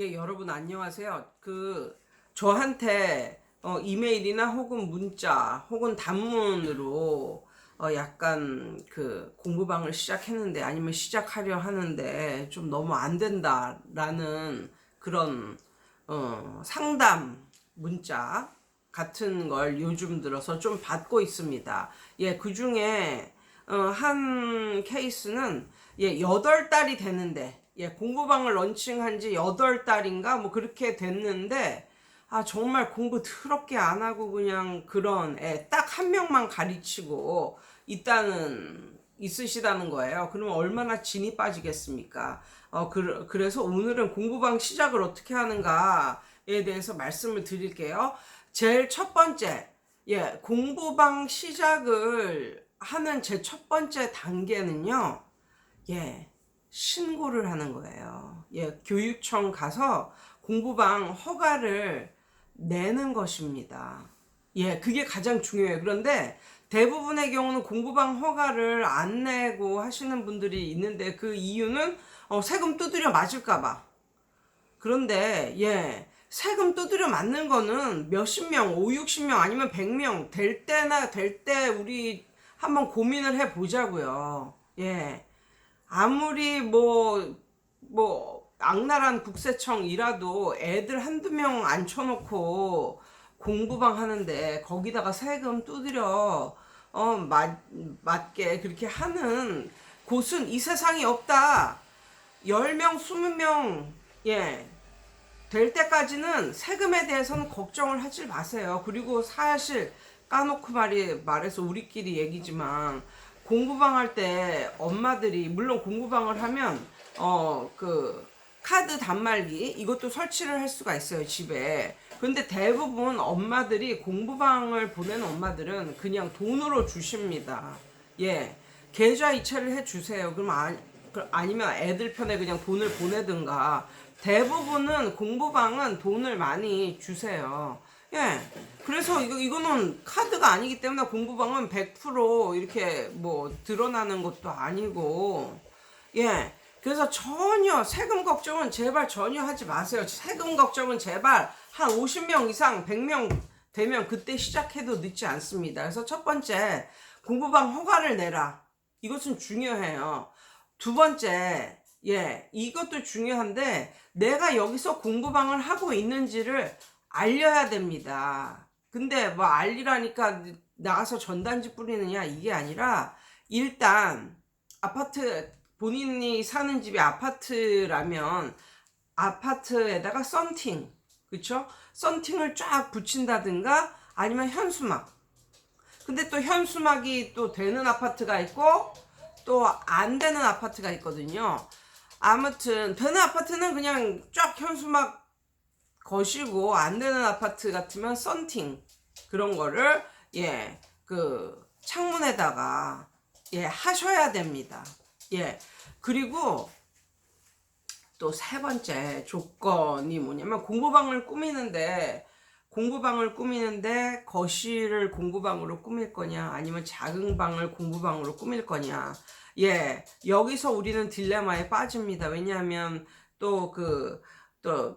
예, 여러분 안녕하세요. 저한테 이메일이나 혹은 문자 혹은 단문으로 약간 공부방을 시작했는데 아니면 시작하려 하는데 좀 너무 안 된다라는 그런 상담 문자 같은 걸 요즘 들어서 좀 받고 있습니다. 예, 그 중에 한 케이스는 8달이 됐는데 공부방을 런칭한 지 8달인가 뭐 그렇게 됐는데 정말 공부 더럽게 안 하고 그냥 그런 애 딱 한 명만 가르치고 있으시다는 거예요. 그러면 얼마나 진이 빠지겠습니까? 그래서 오늘은 공부방 시작을 어떻게 하는가에 대해서 말씀을 드릴게요. 제일 첫 번째, 공부방 시작을 하는 제 첫 번째 단계는요, 신고를 하는 거예요. 교육청 가서 공부방 허가를 내는 것입니다. 그게 가장 중요해요. 그런데 대부분의 경우는 공부방 허가를 안 내고 하시는 분들이 있는데 그 이유는 세금 두드려 맞을까봐. 그런데 세금 두드려 맞는 거는 몇십 명, 5, 60명 아니면 100명 될 때나 될 때 우리 한번 고민을 해 보자고요. 아무리 악랄한 국세청이라도 애들 한두 명 앉혀놓고 공부방 하는데 거기다가 세금 두드려 맞게 그렇게 하는 곳은 이 세상이 없다. 10명, 20명 될 때까지는 세금에 대해서는 걱정을 하지 마세요. 그리고 사실 까놓고 말해서 우리끼리 얘기지만 공부방 할 때 엄마들이 물론 공부방을 하면 카드 단말기 이것도 설치를 할 수가 있어요, 집에. 근데 대부분 엄마들이 공부방을 보내는 엄마들은 그냥 돈으로 주십니다. 계좌 이체를 해 주세요. 그럼 아니면 애들 편에 그냥 돈을 보내든가. 대부분은 공부방은 돈을 많이 주세요. 그래서 이거는 카드가 아니기 때문에 공부방은 100% 이렇게 뭐 드러나는 것도 아니고, 그래서 전혀 세금 걱정은 제발 전혀 하지 마세요. 세금 걱정은 제발 한 50명 이상, 100명 되면 그때 시작해도 늦지 않습니다. 그래서 첫 번째, 공부방 허가를 내라. 이것은 중요해요. 두 번째, 이것도 중요한데 내가 여기서 공부방을 하고 있는지를 알려야 됩니다. 근데 뭐 알리라니까 나가서 전단지 뿌리느냐 이게 아니라 일단 본인이 사는 집이 아파트라면 아파트에다가 썬팅, 그쵸? 썬팅을 쫙 붙인다든가 아니면 현수막. 근데 또 현수막이 또 되는 아파트가 있고 또 안 되는 아파트가 있거든요. 아무튼 되는 아파트는 그냥 쫙 현수막 거시고 안 되는 아파트 같으면 썬팅 그런 거를 창문에다가 하셔야 됩니다. 그리고 또 세 번째 조건이 뭐냐면 공부방을 꾸미는데 거실을 공부방으로 꾸밀 거냐 아니면 작은 방을 공부방으로 꾸밀 거냐. 여기서 우리는 딜레마에 빠집니다. 왜냐하면 또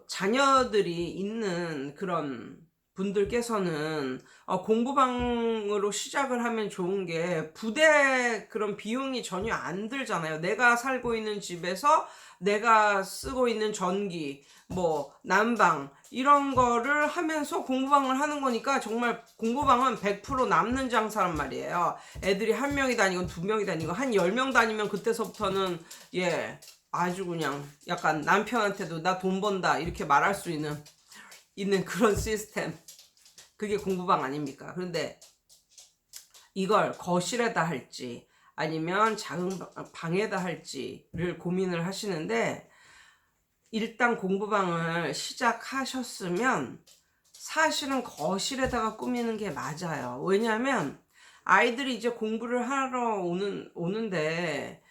자녀들이 있는 그런 분들께서는 공부방으로 시작을 하면 좋은 게 부대 그런 비용이 전혀 안 들잖아요. 내가 살고 있는 집에서 내가 쓰고 있는 전기, 뭐 난방 이런 거를 하면서 공부방을 하는 거니까 정말 공부방은 100% 남는 장사란 말이에요. 애들이 한 명이 다니고 두 명이 다니고 한 10명 다니면 그때서부터는 아주 그냥 약간 남편한테도 나 돈 번다 이렇게 말할 수 있는 그런 시스템. 그게 공부방 아닙니까? 그런데 이걸 거실에다 할지 아니면 작은 방에다 할지를 고민을 하시는데 일단 공부방을 시작하셨으면 사실은 거실에다가 꾸미는 게 맞아요. 왜냐하면 아이들이 이제 공부를 하러 오는데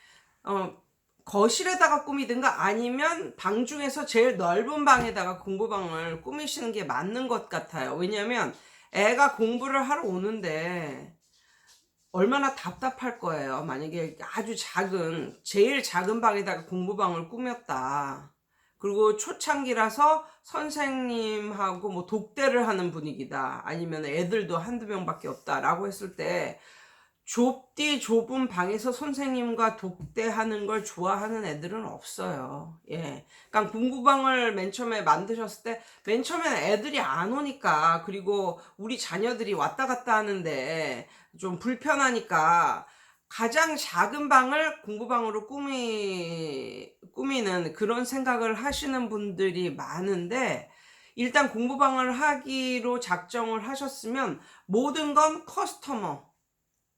거실에다가 꾸미든가 아니면 방 중에서 제일 넓은 방에다가 공부방을 꾸미시는 게 맞는 것 같아요. 왜냐면 애가 공부를 하러 오는데 얼마나 답답할 거예요. 만약에 제일 작은 방에다가 공부방을 꾸몄다. 그리고 초창기라서 선생님하고 뭐 독대를 하는 분위기다. 아니면 애들도 한두 명밖에 없다라고 했을 때 좁은 방에서 선생님과 독대하는 걸 좋아하는 애들은 없어요. 예. 그러니까 공부방을 맨 처음에 만드셨을 때 맨 처음에는 애들이 안 오니까, 그리고 우리 자녀들이 왔다 갔다 하는데 좀 불편하니까 가장 작은 방을 공부방으로 꾸미는 그런 생각을 하시는 분들이 많은데, 일단 공부방을 하기로 작정을 하셨으면 모든 건 커스터머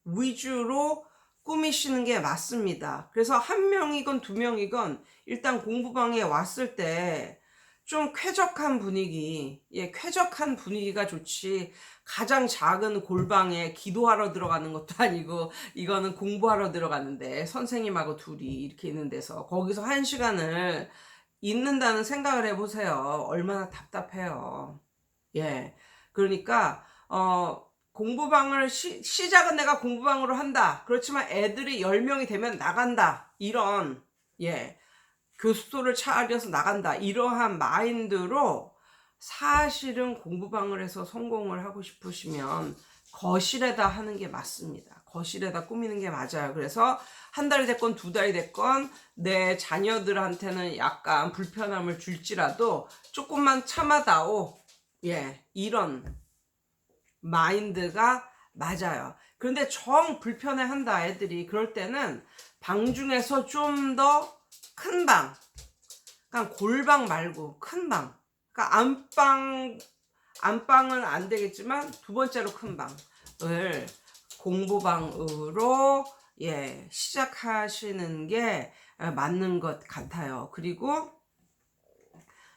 위주로 꾸미시는 게 맞습니다. 그래서 한 명이건 두 명이건 일단 공부방에 왔을 때 좀 쾌적한 분위기, 쾌적한 분위기가 좋지, 가장 작은 골방에 기도하러 들어가는 것도 아니고, 이거는 공부하러 들어가는데 선생님하고 둘이 이렇게 있는 데서 거기서 1시간을 있는다는 생각을 해보세요. 얼마나 답답해요. 예. 그러니까 공부방을 시작은 내가 공부방으로 한다. 그렇지만 애들이 10명이 되면 나간다. 이런 교습소를 차려서 나간다. 이러한 마인드로 사실은 공부방을 해서 성공을 하고 싶으시면 거실에다 하는 게 맞습니다. 거실에다 꾸미는 게 맞아요. 그래서 한 달이 됐건 두 달이 됐건 내 자녀들한테는 약간 불편함을 줄지라도 조금만 참아다오. 이런 마인드가 맞아요. 그런데 정 불편해한다 애들이. 그럴 때는 방 중에서 좀 더 큰 방, 그러니까 골방 말고 큰 방, 그러니까 안방은 안 되겠지만 두 번째로 큰 방을 공부방으로 시작하시는 게 맞는 것 같아요. 그리고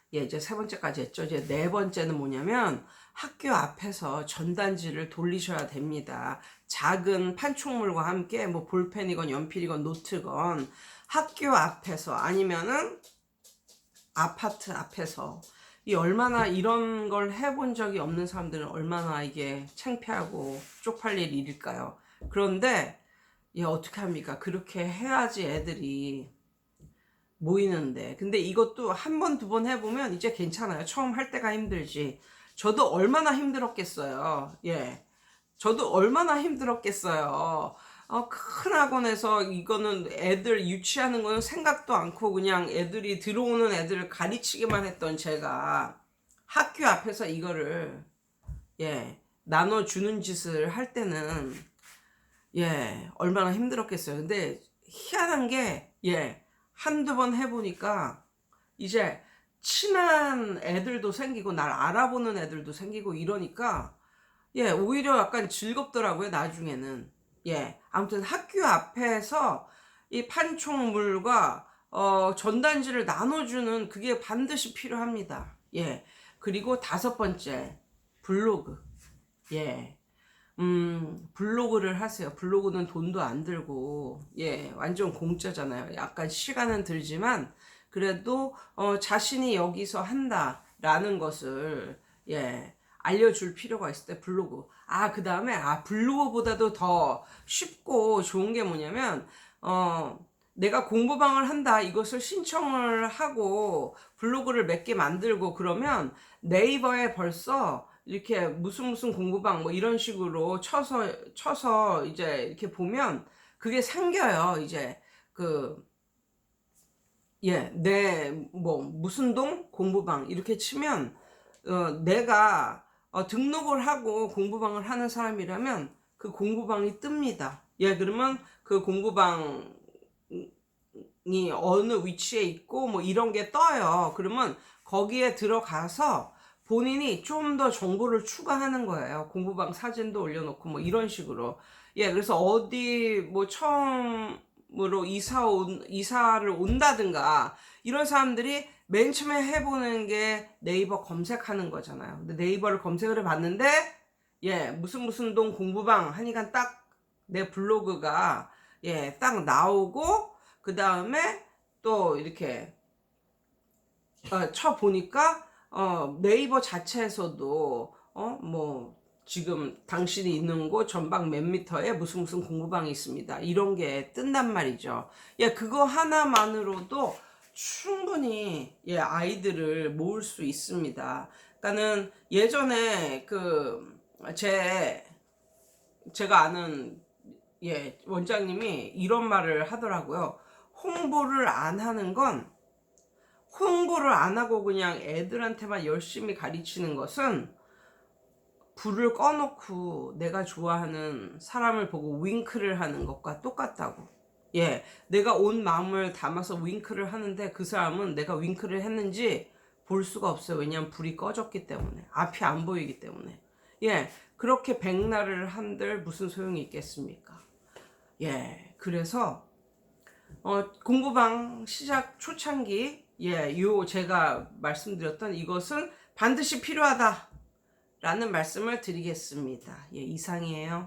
이제 세 번째까지 했죠. 이제 네 번째는 뭐냐면 학교 앞에서 전단지를 돌리셔야 됩니다. 작은 판촉물과 함께 뭐 볼펜이건 연필이건 노트건 학교 앞에서, 아니면은 아파트 앞에서, 얼마나 이런 걸 해본 적이 없는 사람들은 얼마나 이게 창피하고 쪽팔릴 일일까요? 그런데 어떻게 합니까? 그렇게 해야지 애들이 모이는데. 근데 이것도 한 번, 두 번 해보면 이제 괜찮아요. 처음 할 때가 힘들지. 저도 얼마나 힘들었겠어요. 저도 얼마나 힘들었겠어요. 큰 학원에서 이거는 애들 유치하는 거는 생각도 않고 그냥 애들이 들어오는 애들을 가르치기만 했던 제가 학교 앞에서 이거를 나눠주는 짓을 할 때는 얼마나 힘들었겠어요. 근데 희한한 게 한두 번 해보니까 이제 친한 애들도 생기고 날 알아보는 애들도 생기고 이러니까 오히려 약간 즐겁더라고요, 나중에는. 아무튼 학교 앞에서 이 판촉물과 전단지를 나눠주는 그게 반드시 필요합니다. 그리고 다섯 번째, 블로그. 블로그를 하세요. 블로그는 돈도 안 들고, 완전 공짜잖아요. 약간 시간은 들지만, 그래도, 자신이 여기서 한다라는 것을, 알려줄 필요가 있을 때 블로그. 그 다음에, 블로그보다도 더 쉽고 좋은 게 뭐냐면, 내가 공부방을 한다. 이것을 신청을 하고, 블로그를 몇 개 만들고, 그러면 네이버에 벌써 이렇게 무슨 공부방 뭐 이런 식으로 쳐서 이제 이렇게 보면 그게 생겨요. 이제 무슨 동 공부방 이렇게 치면 내가 등록을 하고 공부방을 하는 사람이라면 그 공부방이 뜹니다. 그러면 그 공부방이 어느 위치에 있고 뭐 이런 게 떠요. 그러면 거기에 들어가서 본인이 좀 더 정보를 추가하는 거예요. 공부방 사진도 올려놓고 뭐 이런 식으로. 그래서 어디 뭐 처음으로 이사를 온다든가 이런 사람들이 맨 처음에 해보는 게 네이버 검색하는 거잖아요. 근데 네이버를 검색을 해봤는데 무슨 동 공부방 하니까 딱 내 블로그가 딱 나오고, 그 다음에 또 이렇게 쳐보니까 네이버 자체에서도 뭐 지금 당신이 있는 곳 전방 몇 미터에 무슨 공부방이 있습니다. 이런 게 뜬단 말이죠. 그거 하나만으로도 충분히 예, 아이들을 모을 수 있습니다. 그러니까는 예전에 제가 아는 예, 원장님이 이런 말을 하더라고요. 홍보를 안 하는 건, 홍보를 안 하고 그냥 애들한테만 열심히 가르치는 것은 불을 꺼놓고 내가 좋아하는 사람을 보고 윙크를 하는 것과 똑같다고. 예, 내가 온 마음을 담아서 윙크를 하는데 그 사람은 내가 윙크를 했는지 볼 수가 없어요. 왜냐하면 불이 꺼졌기 때문에, 앞이 안 보이기 때문에. 예, 그렇게 백날을 한들 무슨 소용이 있겠습니까? 예, 그래서 공부방 시작 초창기, 예, 제가 말씀드렸던 이것은 반드시 필요하다 라는 말씀을 드리겠습니다. 예, 이상이에요.